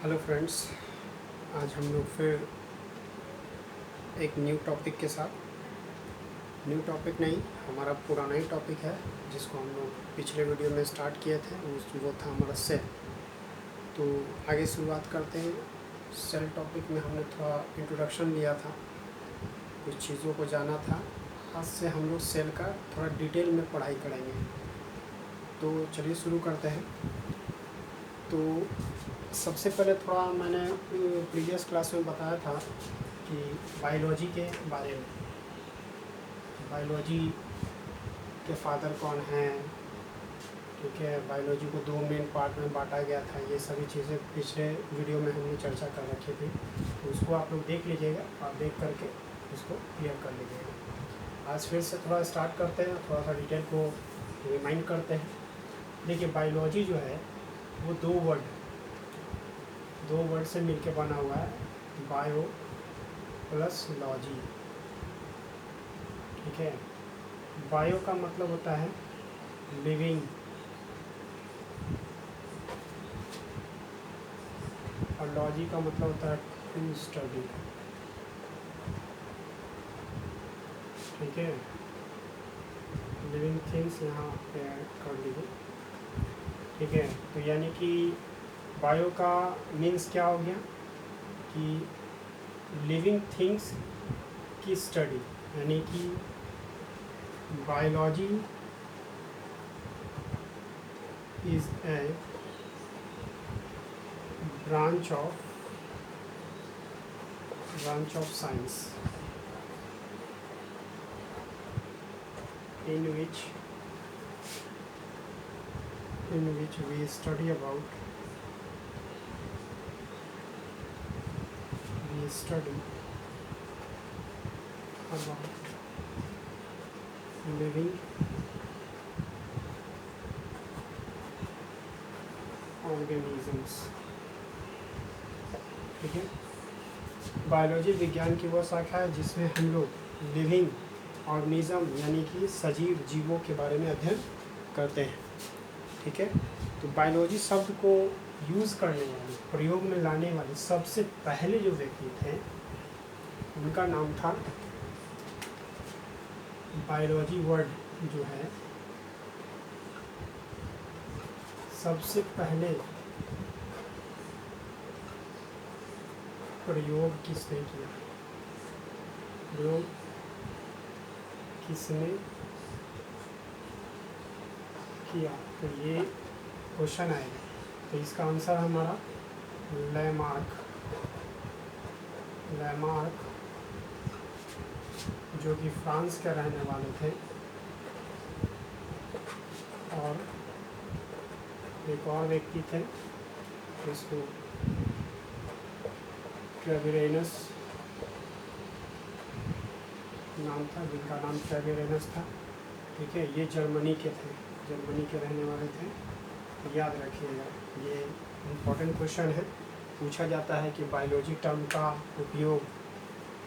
Hello friends, आज हम लोग फिर एक न्यू टॉपिक के साथ। न्यू टॉपिक नहीं, हमारा पुराना ही टॉपिक है जिसको हम लोग पिछले वीडियो में स्टार्ट किए थे। वो था हमारा सेल। तो आगे शुरुआत करते हैं। सेल टॉपिक में हमने थोड़ा इंट्रोडक्शन लिया था, कुछ चीज़ों को जाना था। आज से हम लोग सेल का थोड़ा डिटेल में पढ़ाई करेंगे। तो चलिए शुरू करते हैं। तो सबसे पहले थोड़ा मैंने प्रीवियस क्लास में बताया था कि बायोलॉजी के बारे में, बायोलॉजी के फादर कौन हैं, ठीक है। बायोलॉजी को दो मेन पार्ट में बांटा गया था। ये सभी चीज़ें पिछले वीडियो में हमने चर्चा कर रखी थी, तो उसको आप लोग देख लीजिएगा और देख करके उसको क्लियर कर लीजिएगा। आज फिर से थोड़ा स्टार्ट करते हैं, थोड़ा सा डिटेल को रिमाइंड करते हैं। देखिए, बायोलॉजी जो है वो दो वर्ड से मिलके बना हुआ है, बायो प्लस लॉजी, ठीक है। बायो का मतलब होता है लिविंग और लॉजी का मतलब होता है टू स्टडी, ठीक है। लिविंग थिंग्स यहाँ पे कर लीजिए, ठीक है। तो यानी कि बायो का मीन्स क्या हो गया कि लिविंग थिंग्स की स्टडी, यानी कि biology is a branch of science in which we study about living organisms, ठीक है। बायोलॉजी विज्ञान की वो शाखा है जिसमें हम लोग लिविंग ऑर्गेनिज्म यानी कि सजीव जीवों के बारे में अध्ययन करते हैं, ठीक है। तो बायोलॉजी शब्द को यूज़ करने वाले, प्रयोग में लाने वाले सबसे पहले जो व्यक्ति थे उनका नाम था, बायोलॉजी वर्ड जो है सबसे पहले प्रयोग किसने किया, प्रयोग किसने किया, तो ये क्वेश्चन आएगा। तो इसका आंसर हमारा लैमार्क जो कि फ्रांस के रहने वाले थे, और एक और व्यक्ति थे जिसको ट्रेविरेनस नाम था, जिनका नाम ट्रेविरेनस था, ठीक है। ये जर्मनी के थे, जर्मनी के रहने वाले थे। तो याद रखिएगा, ये इम्पोर्टेंट क्वेश्चन है। पूछा जाता है कि बायोलॉजी टर्म का उपयोग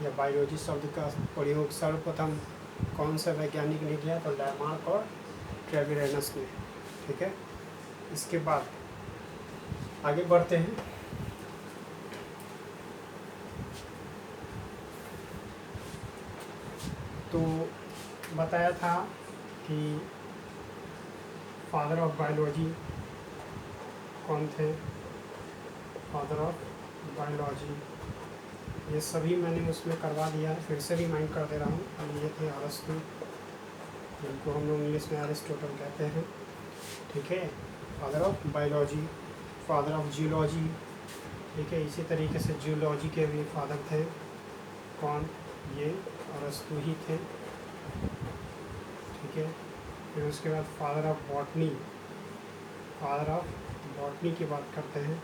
या बायोलॉजी शब्द का प्रयोग सर्वप्रथम कौन सा वैज्ञानिक ने किया, तो लैमार्क और ट्रेविरेनस ने, ठीक है। इसके बाद आगे बढ़ते हैं। तो बताया था कि फादर ऑफ बायोलॉजी कौन थे, फादर ऑफ बायोलॉजी ये सभी मैंने उसमें करवा दिया है, फिर से रिमाइंड कर दे रहा हूँ। ये थे अरस्तु, जिनको हम लोग इंग्लिश में एरिस्टोटल कहते हैं, ठीक है। Father of biology, father of geology, ठीक है। इसी तरीके से जियोलॉजी के भी फादर थे, कौन, ये अरस्तु ही थे, ठीक है। फिर उसके बाद father of botany, father of botany की बात करते हैं,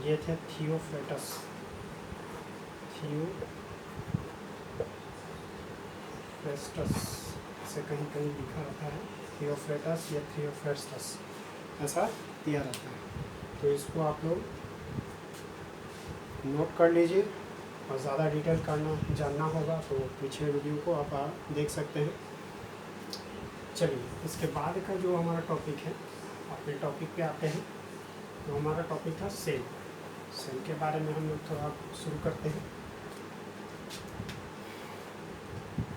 ये थे थियोफ्रेटस से कहीं कहीं लिखा रहता है थियोफ्रेटस या थियोफ्रेस्टस, ऐसा दिया रहता है। तो इसको आप लोग नोट कर लीजिए, और ज़्यादा डिटेल जानना होगा तो पिछले वीडियो को आप देख सकते हैं। चलिए, इसके बाद का जो हमारा टॉपिक है, अपने टॉपिक पे आते हैं। तो हमारा टॉपिक था सेल। सेल के बारे में हम लोग थोड़ा शुरू करते हैं।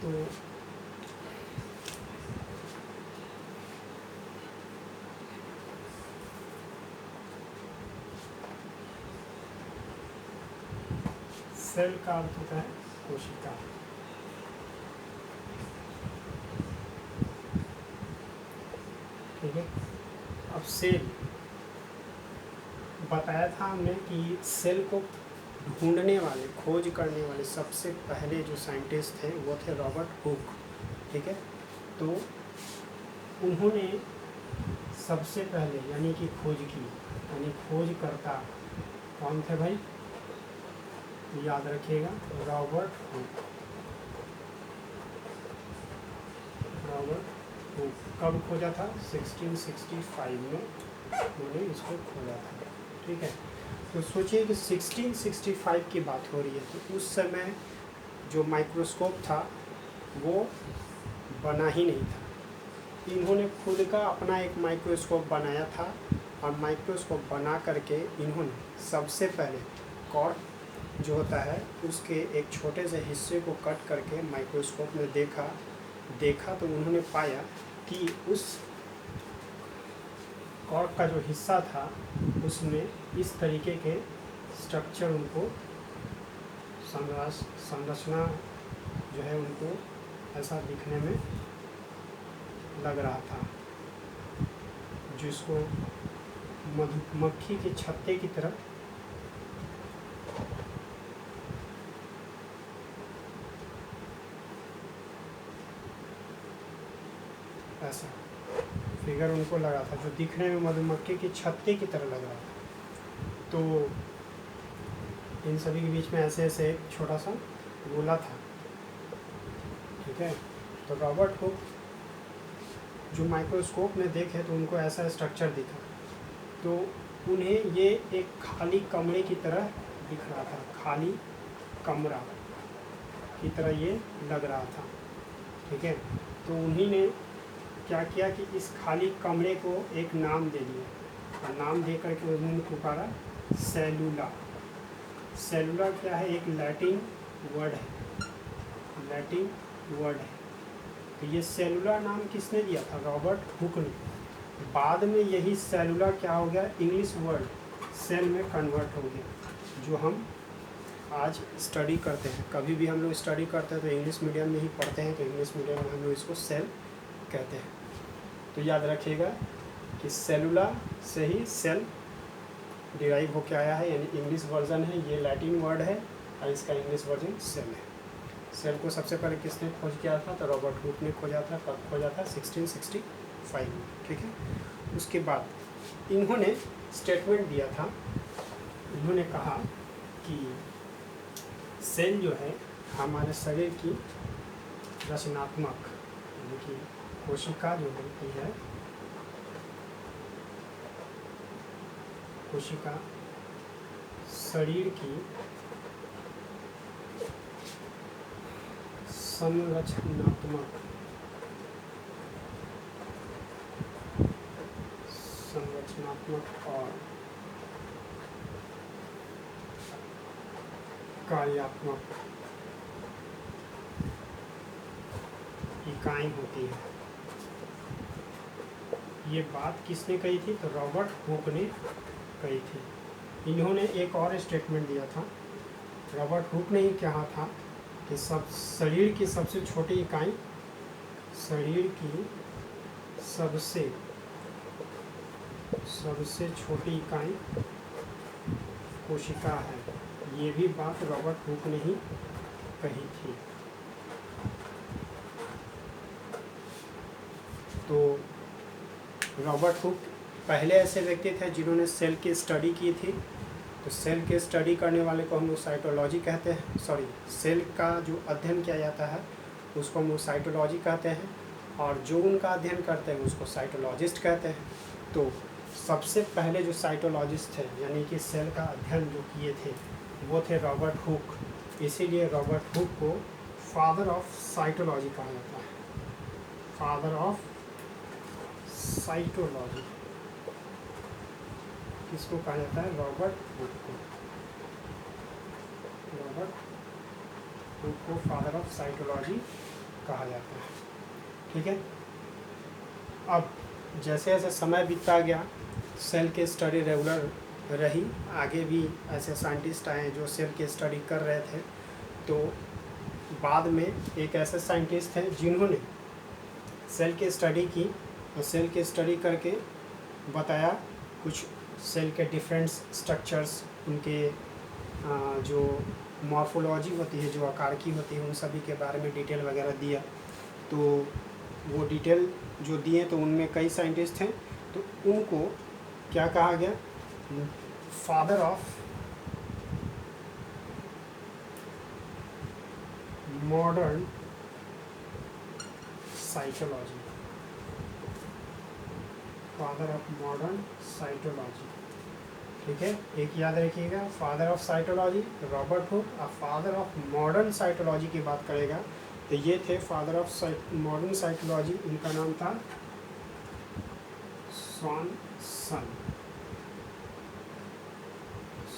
तो सेल का अर्थ होता है कोशिका। ठीक है, अब सेल बताया था हमने कि सेल को ढूंढने वाले, खोज करने वाले सबसे पहले जो साइंटिस्ट थे वो थे रॉबर्ट हुक। ठीक है, तो उन्होंने सबसे पहले यानी कि खोज की, यानी खोजकर्ता कौन थे भाई, याद रखिएगा, रॉबर्ट हुक। रॉबर्ट हुक कब खोजा था? 1665 में उन्होंने इसको खोजा था। ठीक है, तो सोचिए कि 1665 की बात हो रही है, तो उस समय जो माइक्रोस्कोप था वो बना ही नहीं था। इन्होंने खुद का अपना एक माइक्रोस्कोप बनाया था, और माइक्रोस्कोप बना करके इन्होंने सबसे पहले कॉर्क जो होता है उसके एक छोटे से हिस्से को कट करके माइक्रोस्कोप में देखा तो उन्होंने पाया कि उस कॉर्क का जो हिस्सा था उसमें इस तरीके के स्ट्रक्चर, उनको संरचना जो है उनको ऐसा दिखने में लग रहा था, जिसको मधुमक्खी के छत्ते की तरह ऐसा फिगर उनको लगा था, जो दिखने में मधुमक्खी के छत्ते की तरह लग रहा था। तो इन सभी के बीच में ऐसे ऐसे एक छोटा सा गोला था। ठीक है, तो रॉबर्ट हुक जो माइक्रोस्कोप में देखे तो उनको ऐसा स्ट्रक्चर दिखा, तो उन्हें ये एक खाली कमरे की तरह दिख रहा था, खाली कमरा की तरह ये लग रहा था। ठीक है, तो उन्हीं ने क्या किया कि इस खाली कमरे को एक नाम दे दिया, और नाम दे करके उन्होंने पुकारा सेलुला। सेलुला क्या है? एक लैटिन वर्ड है, लैटिन वर्ड है। तो ये सेलुला नाम किसने दिया था? रॉबर्ट हुक ने। बाद में यही सेलुला क्या हो गया? इंग्लिश वर्ड सेल में कन्वर्ट हो गया, जो हम आज स्टडी करते हैं। कभी भी हम लोग स्टडी करते हैं तो इंग्लिश मीडियम में ही पढ़ते हैं, तो इंग्लिश मीडियम में हम लोग इसको सेल कहते हैं। तो याद रखिएगा कि सेलुला से ही सेल डिराइव होकर आया है, यानी इंग्लिश वर्जन है, ये लैटिन वर्ड है और इसका इंग्लिश वर्जन सेल है। सेल को सबसे पहले किसने खोज किया था? तो रॉबर्ट हुक ने खोजा था। कब खोजा था? 1665 में। ठीक है, उसके बाद इन्होंने स्टेटमेंट दिया था, इन्होंने कहा कि सेल जो है हमारे शरीर की रचनात्मक, यानी कि कोशिका जो होती है, कोशिका शरीर की संरचनात्मक और कार्यात्मक इकाई होती है। ये बात किसने कही थी? तो रॉबर्ट हुक ने कही थी। इन्होंने एक और स्टेटमेंट दिया था, रॉबर्ट हुक ने ही कहा था कि शरीर की सबसे छोटी इकाई, शरीर की सबसे छोटी इकाई कोशिका है। ये भी बात रॉबर्ट हुक ने ही कही थी। तो रॉबर्ट हुक पहले ऐसे व्यक्ति थे जिन्होंने सेल की स्टडी की थी। तो सेल के स्टडी करने वाले को हम लोग साइटोलॉजी कहते हैं, सॉरी, सेल का जो अध्ययन किया जाता है उसको हम लोग साइटोलॉजी कहते हैं, और जो उनका अध्ययन करते हैं उसको साइटोलॉजिस्ट कहते हैं। तो सबसे पहले जो साइटोलॉजिस्ट थे, यानी कि सेल का अध्ययन जो किए थे, वो थे रॉबर्ट हुक। इसीलिए रॉबर्ट हुक को फादर ऑफ साइटोलॉजी कहा जाता है, फादर ऑफ साइटोलॉजी किसको कहा जाता है? रॉबर्ट हुक को। रॉबर्ट हुक को फादर ऑफ साइटोलॉजी कहा जाता है। ठीक है, अब जैसे जैसे समय बीतता गया, सेल की स्टडी रेगुलर रही, आगे भी ऐसे साइंटिस्ट आए जो सेल की स्टडी कर रहे थे। तो बाद में एक ऐसे साइंटिस्ट थे जिन्होंने सेल की स्टडी की और सेल की स्टडी करके बताया कुछ सेल के डिफरेंट स्ट्रक्चर्स, उनके जो मॉर्फोलॉजी होती है, जो आकार की होती है, उन सभी के बारे में डिटेल वगैरह दिया। तो वो डिटेल जो दिए तो उनमें कई साइंटिस्ट हैं, तो उनको क्या कहा गया, father of modern cytology, father of modern cytology. ठीक है, एक याद रखिएगा, father of cytology Robert Hooke, और फादर ऑफ मॉडर्न साइटोलॉजी की बात करेगा तो ये थे फादर ऑफ मॉडर्न साइटोलॉजी, इनका नाम था स्वानसन।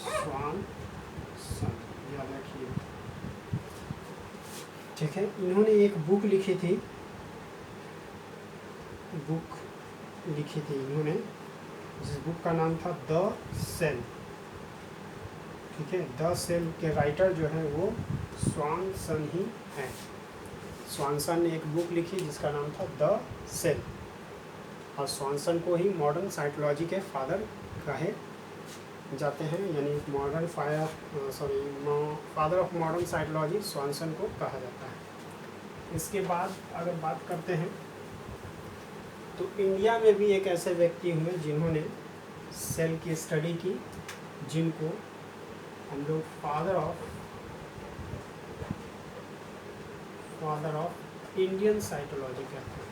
स्वानसन याद रखिए। ठीक है, इन्होंने एक बुक लिखी थी, इन्होंने, जिस बुक का नाम था द सेल। ठीक है, द सेल के राइटर जो है वो स्वानसन ही हैं। स्वानसन ने एक बुक लिखी जिसका नाम था द सेल, और स्वानसन को ही मॉडर्न साइटोलॉजी के फादर कहे जाते हैं, यानी फादर ऑफ मॉडर्न साइटोलॉजी स्वानसन को कहा जाता है। इसके बाद अगर बात करते हैं तो इंडिया में भी एक ऐसे व्यक्ति हुए जिन्होंने सेल की स्टडी की, जिनको हम लोग फादर ऑफ इंडियन साइटोलॉजी कहते हैं।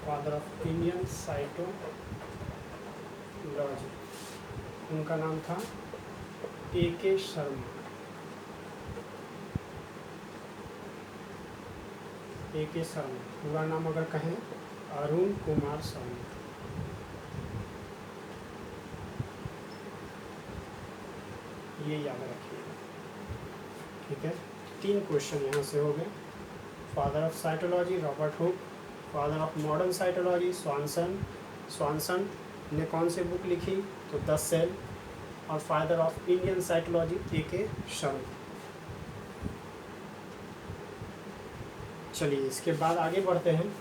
फादर ऑफ इंडियन साइटोलॉजी, उनका नाम था A.K. शर्मा। A.K. शर्मा, पूरा नाम अगर कहें अरुण कुमार शर्मा। ये याद रखिएगा। ठीक है, 3 क्वेश्चन यहाँ से हो गए। Father of cytology Robert Hooke, father of modern cytology स्वानसन ने कौन सी बुक लिखी, तो द सेल, और father of Indian cytology A.K. Sharma. चलिए इसके बाद आगे बढ़ते हैं।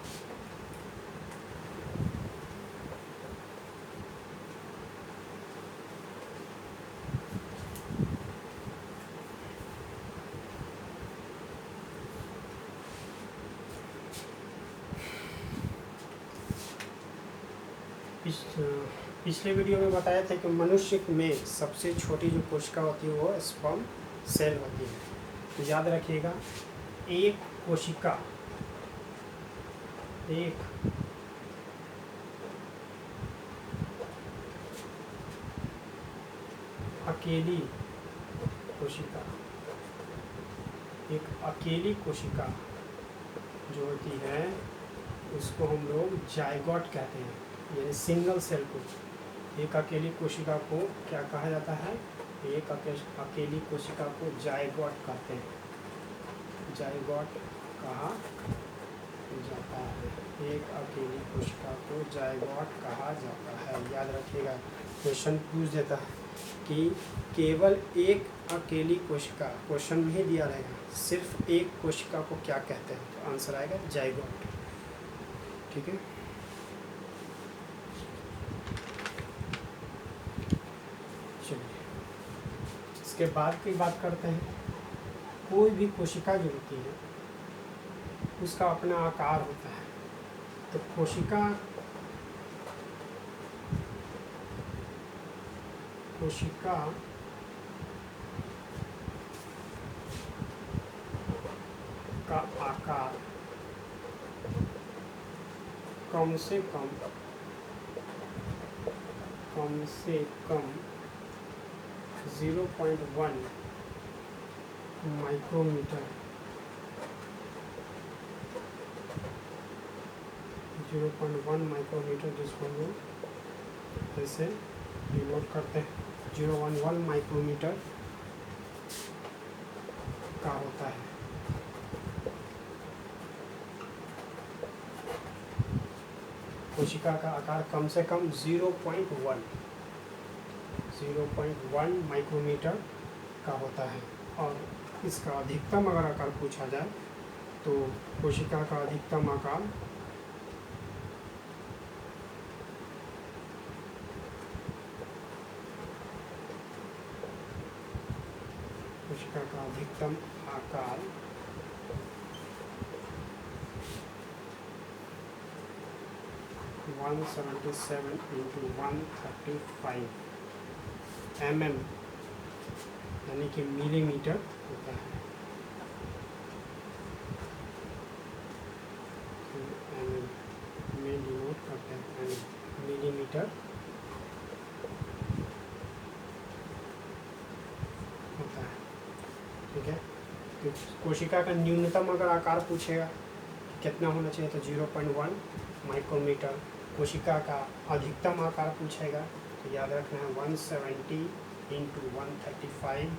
पिछले वीडियो में बताया था कि मनुष्य में सबसे छोटी जो कोशिका होती है वो स्पर्म सेल होती है। तो याद रखिएगा, एक कोशिका, एक अकेली कोशिका जो होती है उसको हम लोग जायगोट कहते हैं, यानी सिंगल सेल को। एक अकेली कोशिका को क्या कहा जाता है, एक अकेली कोशिका को जायगोट कहते हैं, जायगोट कहा जाता है। एक अकेली कोशिका को जायगोट कहा जाता है, याद रखिएगा। क्वेश्चन पूछ देता है कि केवल एक अकेली कोशिका, क्वेश्चन में ही दिया रहेगा सिर्फ एक कोशिका को क्या कहते हैं, तो आंसर आएगा जायगोट। ठीक है, चलिए इसके बाद की बात करते हैं। कोई भी कोशिका जो होती है उसका अपना आकार होता है। तो कोशिका का आकार कम से कम 0.1 माइक्रोमीटर 0.1 माइक्रोमीटर, जिसको हम लोग ऐसे डिनोट करते हैं 0.1 माइक्रोमीटर का होता है। कोशिका का आकार कम से कम 0.1 माइक्रोमीटर का होता है। और इसका अधिकतम अगर आकार पूछा जाए तो कोशिका का अधिकतम आकार कोशिका का अधिकतम आकार 177 × 135 mm यानी कि मिलीमीटर होता है। mm में डिनोट करते हैं मिलीमीटर होता है। ठीक है, तो कोशिका का न्यूनतम अगर आकार पूछेगा कितना होना चाहिए तो 0.1 माइक्रोमीटर। कोशिका का अधिकतम आकार पूछेगा तो याद रखना है 170 × 135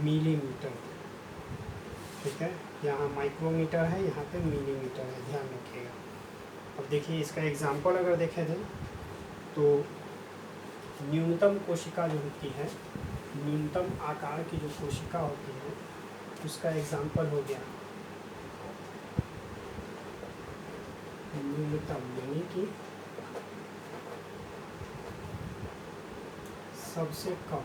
मिलीमीटर। ठीक है, यहाँ माइक्रोमीटर है, यहाँ पे मिलीमीटर है, ध्यान रखिएगा। अब देखिए इसका एग्जांपल अगर देखे थे तो न्यूनतम कोशिका जो होती है, न्यूनतम आकार की जो कोशिका होती है उसका एग्जांपल हो गया न्यूनतम यानी कि सबसे कम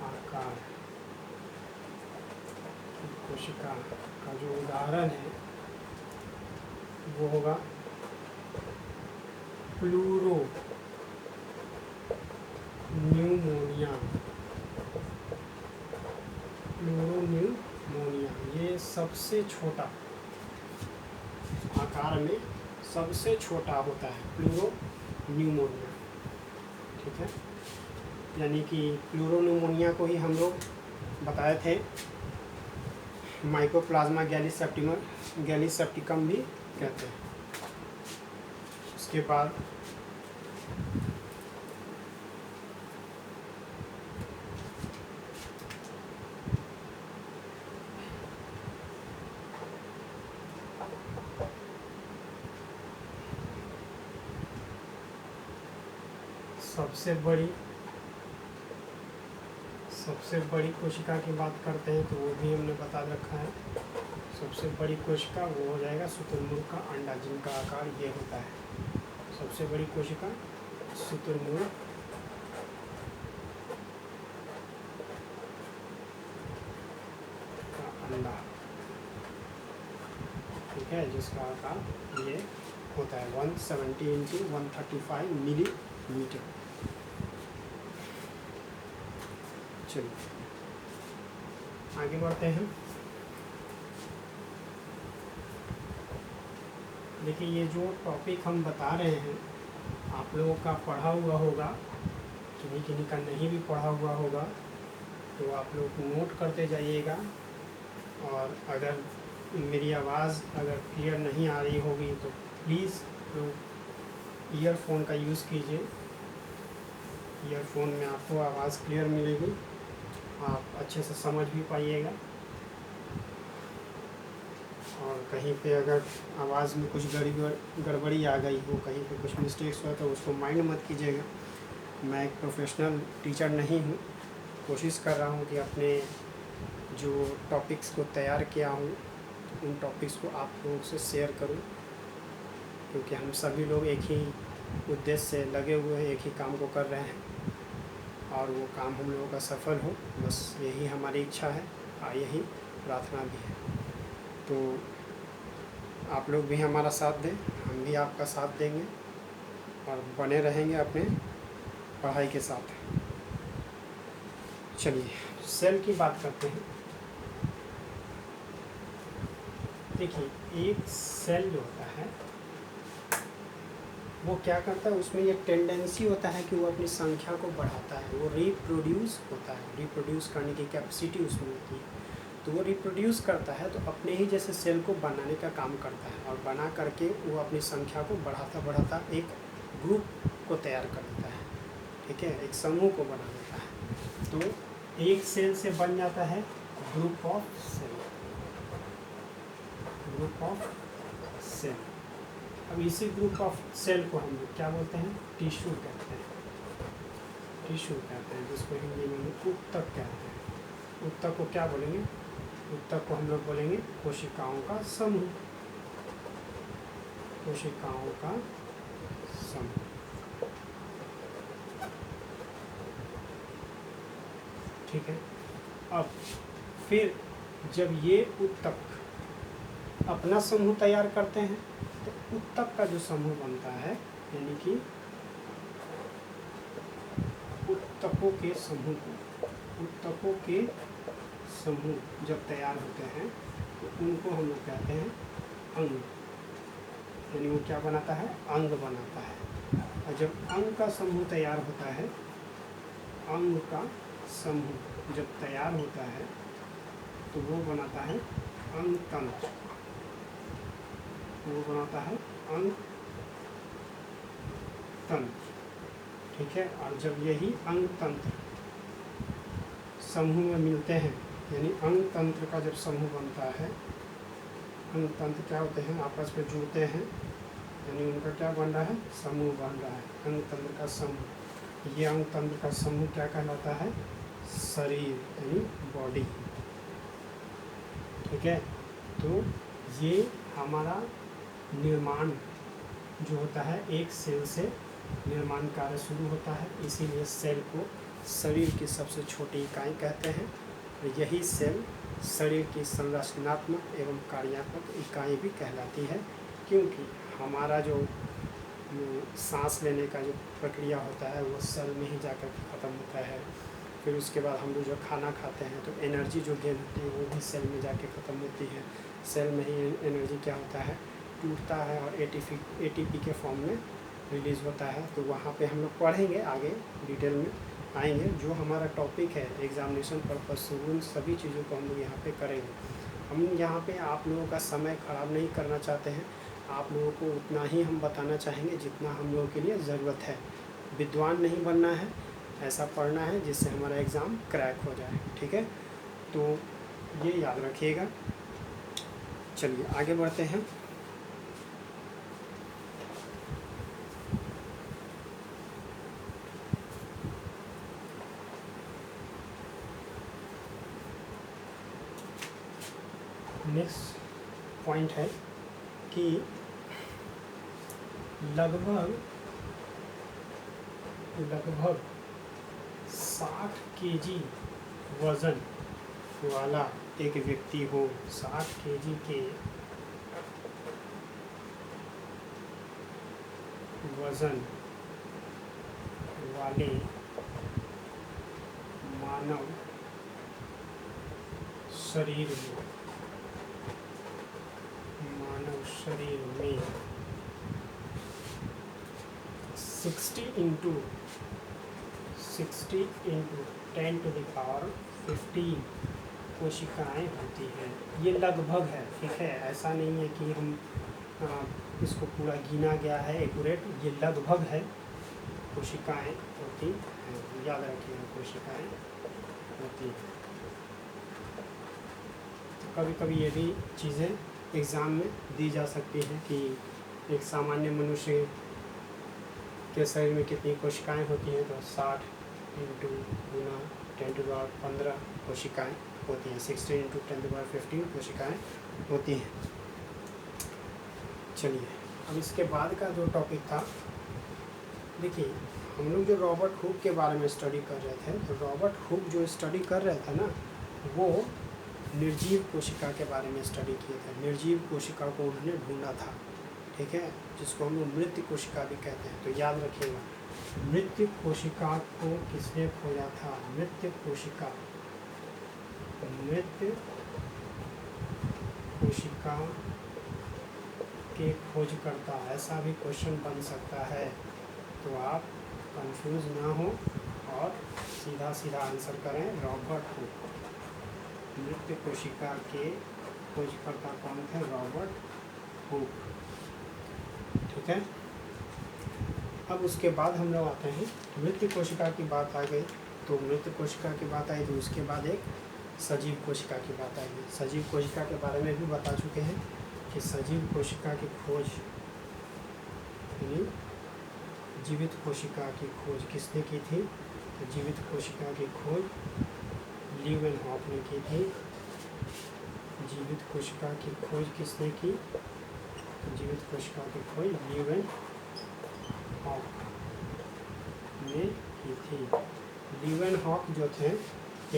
आकार की कोशिका का जो उदाहरण है वो होगा प्लूरोन्यूमोनिया। प्लूरोन्यूमोनिया ये सबसे छोटा आकार में सबसे छोटा होता है प्लूरोन्यूमोनिया। ठीक है, यानी कि प्लूरोन्यूमोनिया को ही हम लोग बताए थे माइकोप्लाज्मा गैलीसेप्टिकम भी कहते हैं। उसके बाद सबसे बड़ी कोशिका की बात करते हैं तो वो भी हमने बता रखा है। सबसे बड़ी कोशिका वो हो जाएगा शुतुरमुर्ग का अंडा, जिनका आकार ये होता है। सबसे बड़ी कोशिका शुतुरमुर्ग का अंडा। ठीक है, जिसका आकार ये होता है 170 × 135 मिलीमीटर। चलिए आगे बढ़ते हैं। देखिए ये जो टॉपिक हम बता रहे हैं आप लोगों का पढ़ा हुआ होगा, किन्हीं का नहीं भी पढ़ा हुआ होगा, तो आप लोग नोट करते जाइएगा। और अगर मेरी आवाज़ अगर क्लियर नहीं आ रही होगी तो प्लीज़ लोग ईयरफोन का यूज़ कीजिए। ईयरफोन में आपको आवाज़ क्लियर मिलेगी, आप अच्छे से समझ भी पाइएगा। और कहीं पे अगर आवाज़ में कुछ गड़बड़ी आ गई हो, कहीं पे कुछ मिस्टेक्स हुआ तो उसको माइंड मत कीजिएगा। मैं एक प्रोफेशनल टीचर नहीं हूँ, कोशिश कर रहा हूँ कि अपने जो टॉपिक्स को तैयार किया हूँ उन टॉपिक्स को आप लोगों से शेयर करूँ, क्योंकि हम सभी लोग एक ही उद्देश्य से लगे हुए हैं, एक ही काम को कर रहे हैं और वो काम हम लोगों का सफल हो, बस यही हमारी इच्छा है और यही प्रार्थना भी है। तो आप लोग भी हमारा साथ दें, हम भी आपका साथ देंगे और बने रहेंगे अपने पढ़ाई के साथ। चलिए सेल की बात करते हैं। देखिए एक सेल जो होता है वो क्या करता है, उसमें ये टेंडेंसी होता है कि वो अपनी संख्या को बढ़ाता है, वो रिप्रोड्यूस होता है, रिप्रोड्यूस करने की कैपेसिटी उसमें होती है। तो वो रिप्रोड्यूस करता है तो अपने ही जैसे सेल को बनाने का काम करता है और बना करके वो अपनी संख्या को बढ़ाता बढ़ाता एक ग्रुप को तैयार कर देता है, ठीक है, एक समूह को बना देता है। तो एक सेल से बन जाता है group of cell, group of cell. अब इसी ग्रुप ऑफ सेल को हम लोग क्या बोलते हैं, टिश्यू कहते हैं, टिश्यू कहते हैं, जिसको हिंदी में ऊतक कहते हैं। ऊतक को क्या बोलेंगे, ऊतक को हम लोग बोलेंगे कोशिकाओं का समूह, कोशिकाओं का समूह। ठीक है। अब फिर जब ये ऊतक अपना समूह तैयार करते हैं तो ऊतक का जो समूह बनता है, यानी कि ऊतकों के समूह को, ऊतकों के समूह जब तैयार होते हैं तो उनको हम लोग कहते हैं अंग, यानी वो क्या बनाता है, अंग बनाता है। और जब अंग का समूह तैयार होता है, अंग का समूह जब तैयार होता है तो वो बनाता है अंग तंत्र, वो बनाता है अंग तंत्र, ठीक है। और जब यही अंग तंत्र समूह में मिलते हैं, यानी अंग तंत्र का जब समूह बनता है, अंग तंत्र क्या होते हैं, आपस में जुड़ते हैं, यानी उनका क्या बन रहा है, समूह बन रहा है, अंग तंत्र का समूह। ये अंग तंत्र का समूह क्या कहलाता है, शरीर, यानी बॉडी, ठीक है। तो ये हमारा निर्माण जो होता है, एक सेल से निर्माण कार्य शुरू होता है, इसीलिए सेल को शरीर की सबसे छोटी इकाई कहते हैं। और यही सेल शरीर की संरचनात्मक एवं कार्यात्मक इकाई भी कहलाती है, क्योंकि हमारा जो सांस लेने का जो प्रक्रिया होता है वो सेल में ही जाकर ख़त्म होता है। फिर उसके बाद हम लोग जो खाना खाते हैं तो एनर्जी जो गेन होती है वो भी सेल में जाके ख़त्म होती है। सेल में ही एनर्जी क्या होता है, टूटता है और एटीपी के फॉर्म में रिलीज़ होता है। तो वहाँ पे हम लोग पढ़ेंगे, आगे डिटेल में आएंगे। जो हमारा टॉपिक है एग्जामिनेशन पर्पज से, उन सभी चीज़ों को हम लोग यहाँ पे करेंगे। हम यहाँ पे आप लोगों का समय ख़राब नहीं करना चाहते हैं, आप लोगों को उतना ही हम बताना चाहेंगे जितना हम लोगों के लिए ज़रूरत है। विद्वान नहीं बनना है, ऐसा पढ़ना है जिससे हमारा एग्ज़ाम क्रैक हो जाए, ठीक है। तो ये याद रखिएगा। चलिए आगे बढ़ते हैं। नेक्स्ट पॉइंट है कि लगभग 60 केजी वज़न वाला एक व्यक्ति हो, 60 केजी के वज़न वाले मानव शरीर में 60 इंटू 10⁻15 कोशिकाएँ होती हैं। ये लगभग है, ठीक है, ऐसा नहीं है कि हम इसको पूरा गिना गया है एक्यूरेट, ये लगभग है, कोशिकाएँ होती हैं, याद रखिएगा, कोशिकाएँ होती हैं। तो कभी कभी ये भी चीज़ें एग्ज़ाम में दी जा सकती हैं कि एक सामान्य मनुष्य के शरीर में कितनी कोशिकाएं होती हैं, तो 60 इंटू गुना 10⁻15 कोशिकाएं होती हैं, 60 इंटू 10⁻15 कोशिकाएं होती हैं। चलिए अब इसके बाद का जो टॉपिक था, देखिए हम लोग जो रॉबर्ट हुक के बारे में स्टडी कर रहे थे, तो रॉबर्ट हुक जो स्टडी कर रहे थे ना, वो निर्जीव कोशिका के बारे में स्टडी किए थे। निर्जीव कोशिका को उन्होंने ढूंढा था, ठीक है, जिसको हम लोग मृत कोशिका भी कहते हैं। तो याद रखिएगा, मृत कोशिका को किसने खोजा था, मृत कोशिका के खोजकर्ता, ऐसा भी क्वेश्चन बन सकता है, तो आप कंफ्यूज ना हो और सीधा सीधा आंसर करें, रॉबर्ट हुक। मृत कोशिका के खोजकर्ता कौन थे, रॉबर्ट हुक, ठीक है। अब उसके बाद हम लोग आते हैं मृत कोशिका की बात आ गई, तो मृत कोशिका की बात आई तो उसके बाद एक सजीव कोशिका की बात आएगी। सजीव कोशिका के बारे में भी बता चुके हैं कि सजीव कोशिका की खोज यानी जीवित कोशिका की खोज किसने की थी? तो जीवित कोशिका की खोज लीवेनहॉक ने की थी। जीवित कोशिका की खोज किसने की? तो जीवित कोशिका की खोज लीवेनहॉक ने की थी। लीवेनहॉक जो थे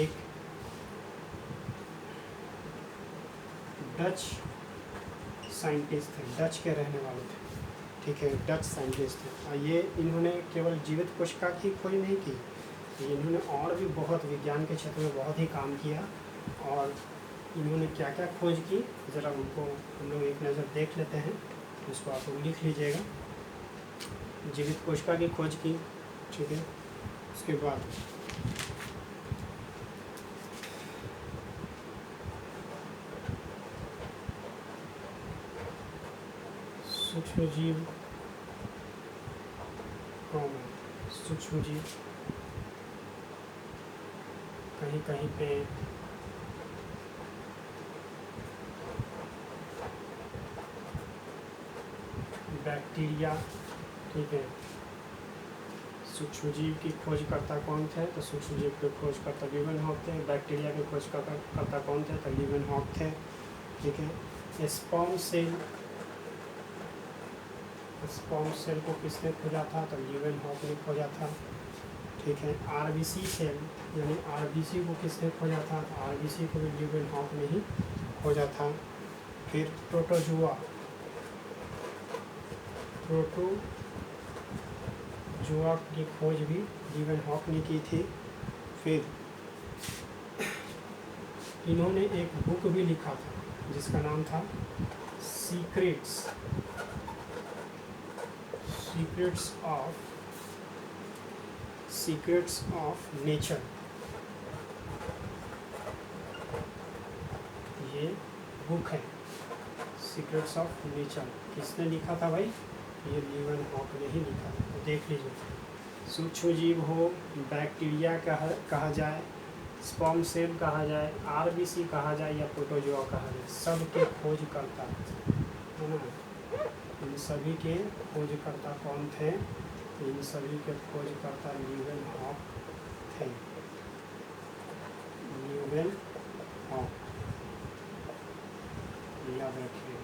एक डच साइंटिस्ट थे, डच के रहने वाले थे, ठीक है, डच साइंटिस्ट थे। ये इन्होंने केवल जीवित कोशिका की खोज नहीं की, इन्होंने और भी बहुत विज्ञान के क्षेत्र में बहुत ही काम किया। और इन्होंने क्या क्या खोज की ज़रा उनको हम लोग एक नज़र देख लेते हैं, उसको आप लोग लिख लीजिएगा। जीवित कोशिका की खोज की, ठीक है। उसके बाद सूक्ष्मजीव सूक्ष्मजीव कहीं कहीं पे बैक्टीरिया, ठीक है। सूक्ष्मजीव की खोजकर्ता कौन थे? तो सूक्ष्मजीव के खोजकर्ता लीवेनहॉक थे। बैक्टीरिया के खोजकर्ता कौन थे? तो लीवेनहॉक थे, ठीक है। स्पर्म सेल को किसने खोजा था? तो लीवेनहॉक ने खोजा था, ठीक है। आरबीसी सेल यानी आरबीसी को किसने खोजा था? तो आरबीसी को भी लीवेनहॉक ने ही खोजा था। फिर प्रोटोजुआ की खोज भी लीवेनहॉक ने की थी। फिर इन्होंने एक बुक भी लिखा था जिसका नाम था सीक्रेट्स ऑफ नेचर। ये बुक है सीक्रेट्स ऑफ नेचर, किसने लिखा था भाई? ये लीवेनहॉक ने ही लिखा था। तो देख लीजिए, सूक्ष्मजीव हो, बैक्टीरिया कहा जाए, स्पर्म सेल कहा जाए, आरबीसी कहा जाए या प्रोटोजुआ कहा जाए, सबके खोजकर्ता है ना। इन सभी के खोजकर्ता कौन थे? इन सभी के खोजकर्ता लीवेनहॉक थे। लीवेनहॉक, याद रखिए,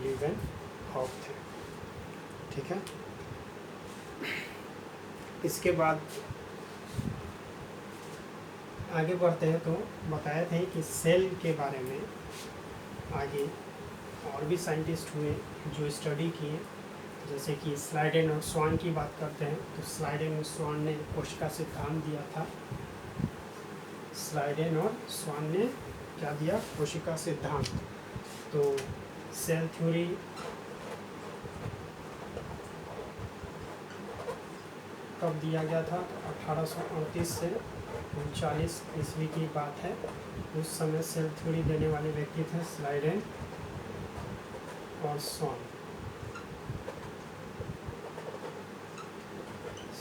लीवेनहॉक थे, ठीक है। इसके बाद आगे बढ़ते हैं तो बताए थे कि सेल के बारे में आगे और भी साइंटिस्ट हुए जो स्टडी किए, जैसे कि स्लाइडेन और स्वान की बात करते हैं तो स्लाइडेन और स्वान ने कोशिका सिद्धांत दिया था। स्लाइडेन और स्वान ने क्या दिया? कोशिका सिद्धांत। तो सेल थ्योरी कब दिया गया था? 1838 से 39 ईस्वी की बात है। उस समय सेल थ्योरी देने वाले व्यक्ति थे स्लाइडेन और स्वान।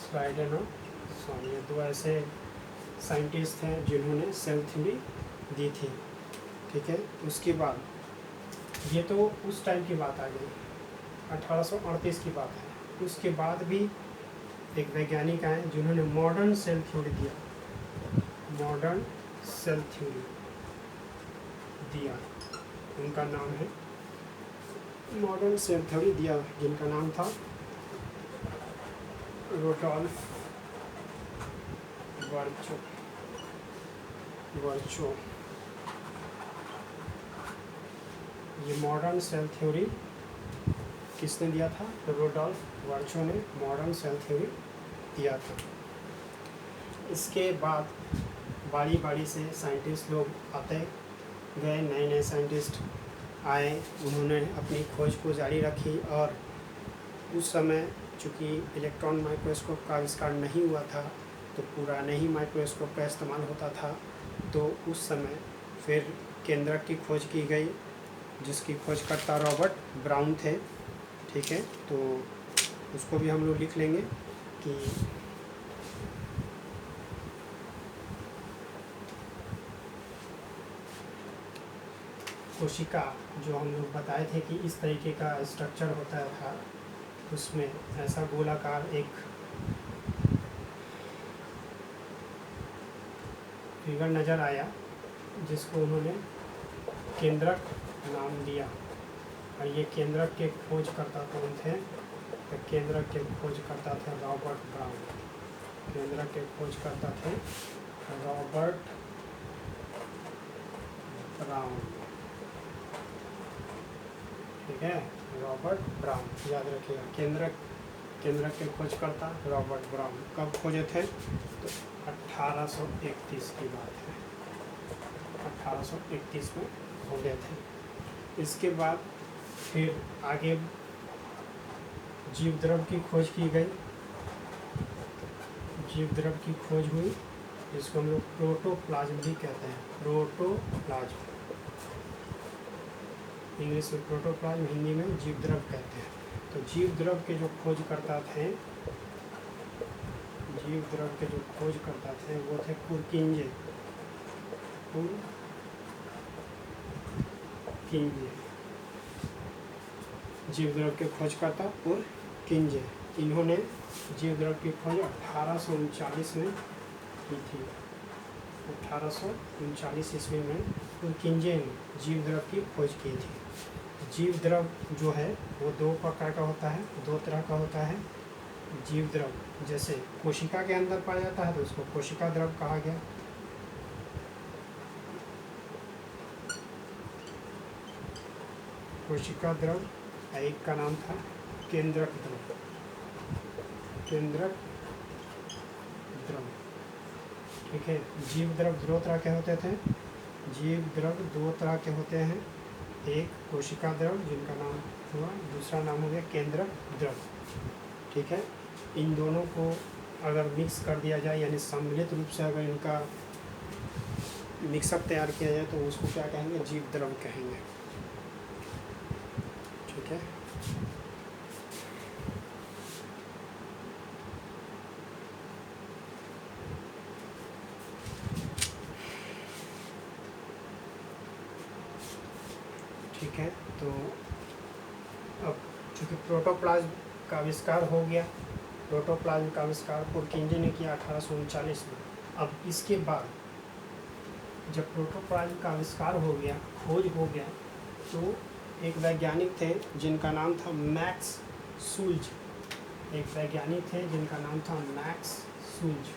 स्लाइडेन और स्वान, ये दो ऐसे साइंटिस्ट हैं जिन्होंने सेल थ्योरी दी थी, ठीक है। उसके बाद ये तो उस टाइम की बात आ गई, 1838 की बात है। उसके बाद भी एक वैज्ञानिक आए जिन्होंने मॉडर्न सेल थ्योरी दिया, मॉडर्न सेल थ्योरी दिया, उनका नाम है मॉडर्न सेल थ्योरी दिया, जिनका नाम था रुडोल्फ वर्चो। ये मॉडर्न सेल थ्योरी किसने दिया था? तो रुडोल्फ वर्चो ने मॉडर्न सेल थ्योरी दिया था। इसके बाद बारी बारी से साइंटिस्ट लोग आते गए, नए नए साइंटिस्ट आए, उन्होंने अपनी खोज को जारी रखी। और उस समय चूँकि इलेक्ट्रॉन माइक्रोस्कोप का आविष्कार नहीं हुआ था तो पुराने ही माइक्रोस्कोप का इस्तेमाल होता था। तो उस समय फिर केंद्रक की खोज की गई जिसकी खोजकर्ता रॉबर्ट ब्राउन थे, ठीक है। तो उसको भी हम लोग लिख लेंगे। कि कोशिका जो हम लोग बताए थे कि इस तरीके का स्ट्रक्चर होता था, उसमें ऐसा गोलाकार एक फिगर नज़र आया जिसको उन्होंने केंद्रक नाम दिया। और ये केंद्रक के खोजकर्ता कौन थे? तो केंद्रक के खोजकर्ता थे रॉबर्ट ब्राउन। केंद्रक के खोजकर्ता थे रॉबर्ट ब्राउन। ठीक है, रॉबर्ट ब्राउन याद रखिएगा। केंद्रक के खोजकर्ता रॉबर्ट ब्राउन। कब खोजे थे? तो 1831 की बात है, 1831 में खोजे थे। इसके बाद फिर आगे जीव द्रव की खोज की गई। जीव द्रव की खोज हुई, इसको हम लोग प्रोटोप्लाज्म भी कहते हैं। प्रोटोप्लाज्म, इंग्लिश में प्रोटोप्लाज्म, हिंदी में जीव द्रव कहते हैं। तो जीव द्रव के जो खोजकर्ता थे, जीव द्रव के जो खोजकर्ता थे वो थे पुरकिंजे। जीव द्रव के खोजकर्ता पुरकिंजे। इन्होंने जीव द्रव की खोज 1839 में की थी। 1839 ईस्वी में पुरकिंजे ने जीव द्रव की खोज की थी। जीव द्रव जो है वो दो प्रकार का होता है, दो तरह का होता है। जीव द्रव जैसे कोशिका के अंदर पाया जाता है तो उसको कोशिका द्रव कहा गया। कोशिका द्रव, एक का नाम था केंद्रक द्रव। केंद्रक द्रव, ठीक है। जीव द्रव दो तरह के होते थे। जीव द्रव दो तरह के होते हैं, एक कोशिका द्रव जिनका नाम हुआ, दूसरा नाम हो गया केंद्रक द्रव। ठीक है, इन दोनों को अगर मिक्स कर दिया जाए, यानी सम्मिलित रूप से अगर इनका मिक्सअप तैयार किया जाए तो उसको क्या कहेंगे? जीव द्रव कहेंगे। ठीक है, ठीक है। तो अब चूँकि प्रोटोप्लाज्म का आविष्कार हो गया, प्रोटोप्लाज्म का आविष्कार पुरकिंजे ने किया 1839 में। अब इसके बाद जब प्रोटोप्लाज्म का आविष्कार हो गया, खोज हो गया, तो एक वैज्ञानिक थे जिनका नाम था मैक्स सुल्ज। एक वैज्ञानिक थे जिनका नाम था मैक्स सुल्ज।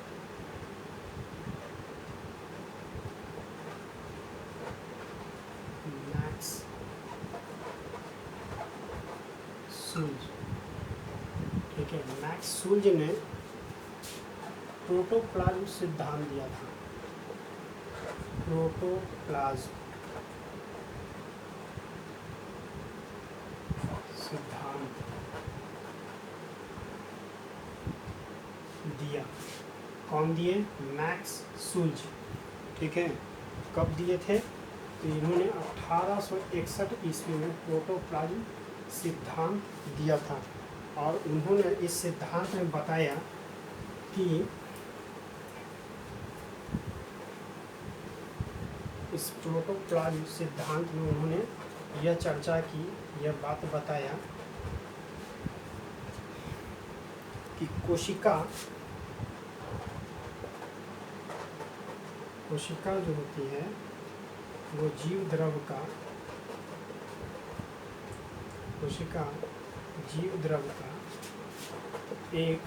मैक्स सुल्ज, ठीक है। मैक्स सुल्ज ने प्रोटोप्लाज्म सिद्धांत दिया था। प्रोटोप्लाज्म सिद्धांत दिया। कौन दिए? Max Schultz. ठीक है, कब दिए थे? तो इन्होंने 1861 ईस्वी में प्रोटोप्लाज्म सिद्धांत दिया था। और उन्होंने इस सिद्धांत में बताया कि इस प्रोटोप्लाज्म सिद्धांत में उन्होंने यह चर्चा की, यह बात बताया कि कोशिका जो होती है वो जीव द्रव का, कोशिका जीव द्रव का एक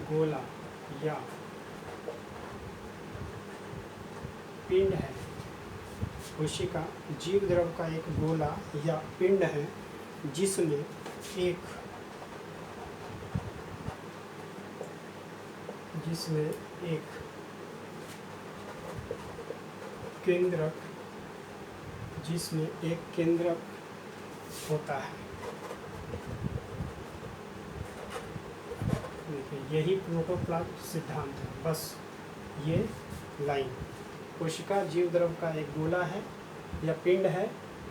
गोला या पिंड है। कोशिका जीव द्रव का एक गोला या पिंड है जिसमें एक केंद्रक होता है। देखिए, यही प्रोटोप्लाज्म सिद्धांत है। बस ये लाइन, कोशिका जीव द्रव का एक गोला है या पिंड है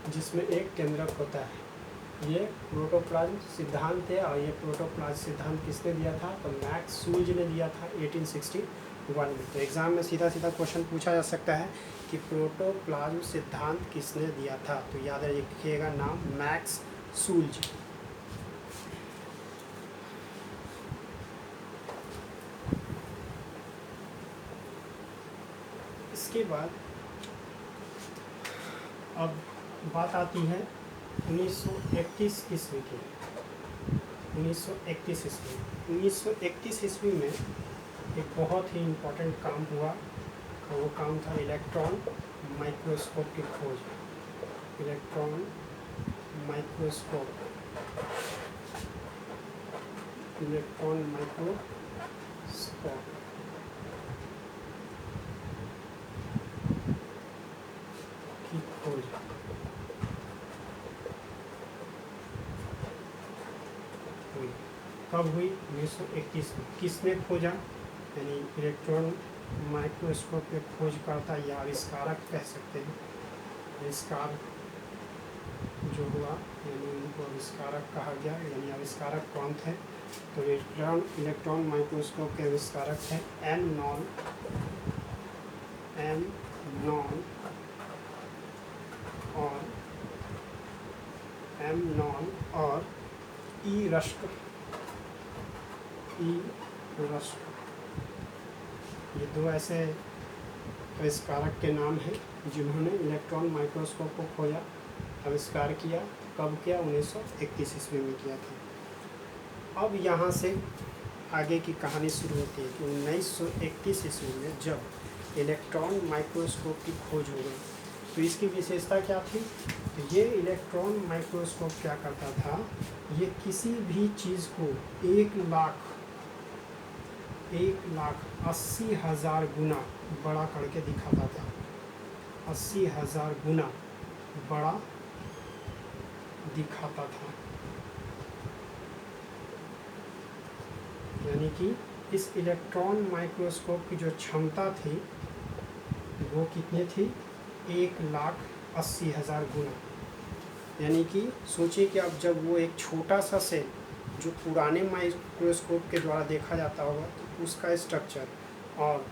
जिसमें एक केंद्रक होता है। ये प्रोटोप्लाज्म सिद्धांत है, और ये प्रोटोप्लाज्म सिद्धांत किसने दिया था? तो मैक्स सूज ने दिया था 1861 में। तो एग्ज़ाम में सीधा सीधा क्वेश्चन पूछा जा सकता है कि प्रोटोप्लाज्म सिद्धांत किसने दिया था? तो याद रखिएगा नाम, मैक्स सूज। इसके बाद अब बात आती है 1931 ईस्वी की। 1931 ईस्वी 1931 ईस्वी में एक बहुत ही इम्पोर्टेंट काम हुआ, वो काम था इलेक्ट्रॉन माइक्रोस्कोप की खोज। इलेक्ट्रॉन माइक्रोस्कोप, इलेक्ट्रॉन माइक्रोस्कोप की खोज हुई। कब हुई? 1931 में। किसने खोजा? यानी इलेक्ट्रॉन माइक्रोस्कोप के खोजकर्ता या आविष्कारक कह सकते हैं। आविष्कार जो हुआ यानी उनको आविष्कारक कहा गया, यानी आविष्कारक कौन थे? तो इलेक्ट्रॉन माइक्रोस्कोप के आविष्कारक थे एम नॉन और ई रस्क। ये दो ऐसे आविष्कारक के नाम हैं जिन्होंने इलेक्ट्रॉन माइक्रोस्कोप को खोजा, आविष्कार किया। कब किया? 1931 ईस्वी में किया था। अब यहाँ से आगे की कहानी शुरू होती है कि 1931 ईस्वी में जब इलेक्ट्रॉन माइक्रोस्कोप की खोज हो गई, तो इसकी विशेषता क्या थी? तो ये इलेक्ट्रॉन माइक्रोस्कोप क्या करता था? ये किसी भी चीज़ को 1,80,000 गुना बड़ा करके दिखाता था। 80,000 गुना बड़ा दिखाता था। यानी कि इस इलेक्ट्रॉन माइक्रोस्कोप की जो क्षमता थी वो कितनी थी? 1,80,000 गुना। यानी कि सोचिए कि अब जब वो एक छोटा सा सेल जो पुराने माइक्रोस्कोप के द्वारा देखा जाता होगा, तो उसका स्ट्रक्चर, और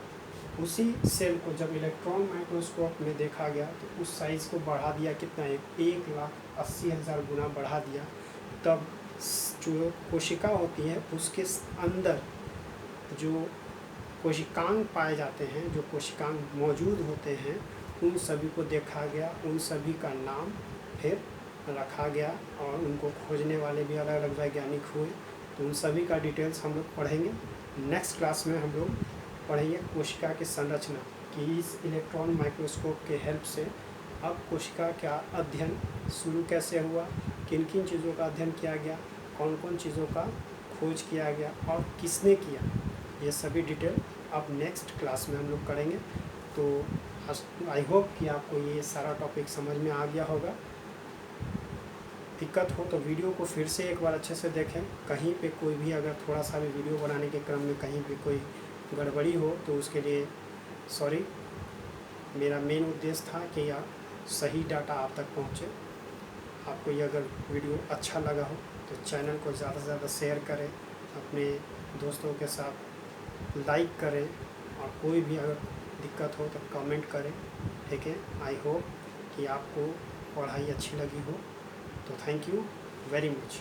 उसी सेल को जब इलेक्ट्रॉन माइक्रोस्कोप में देखा गया तो उस साइज़ को बढ़ा दिया कितना? 1,80,000 गुना बढ़ा दिया। तब जो कोशिका होती है उसके अंदर जो कोशिकांग पाए जाते हैं, जो कोशिकांग मौजूद होते हैं, उन सभी को देखा गया, उन सभी का नाम फिर रखा गया, और उनको खोजने वाले भी अलग अलग वैज्ञानिक हुए। तो उन सभी का डिटेल्स हम लोग पढ़ेंगे। नेक्स्ट क्लास में हम लोग पढ़ेंगे कोशिका की संरचना, कि इस इलेक्ट्रॉन माइक्रोस्कोप के हेल्प से अब कोशिका का अध्ययन शुरू कैसे हुआ, किन किन चीज़ों का अध्ययन किया गया, कौन कौन चीज़ों का खोज किया गया और किसने किया, ये सभी डिटेल अब नेक्स्ट क्लास में हम लोग करेंगे। तो आई होप कि आपको ये सारा टॉपिक समझ में आ गया होगा। दिक्कत हो तो वीडियो को फिर से एक बार अच्छे से देखें। कहीं पे कोई भी अगर थोड़ा सा भी वीडियो बनाने के क्रम में कहीं भी कोई गड़बड़ी हो तो उसके लिए सॉरी। मेरा मेन उद्देश्य था कि आप सही डाटा आप तक पहुँचे। आपको ये अगर वीडियो अच्छा लगा हो तो चैनल को ज़्यादा से ज़्यादा शेयर करें, अपने दोस्तों के साथ लाइक करें, और कोई भी अगर दिक्कत हो तो कमेंट करें। ठीक है, आई होप कि आपको पढ़ाई अच्छी लगी हो। तो थैंक यू वेरी मच।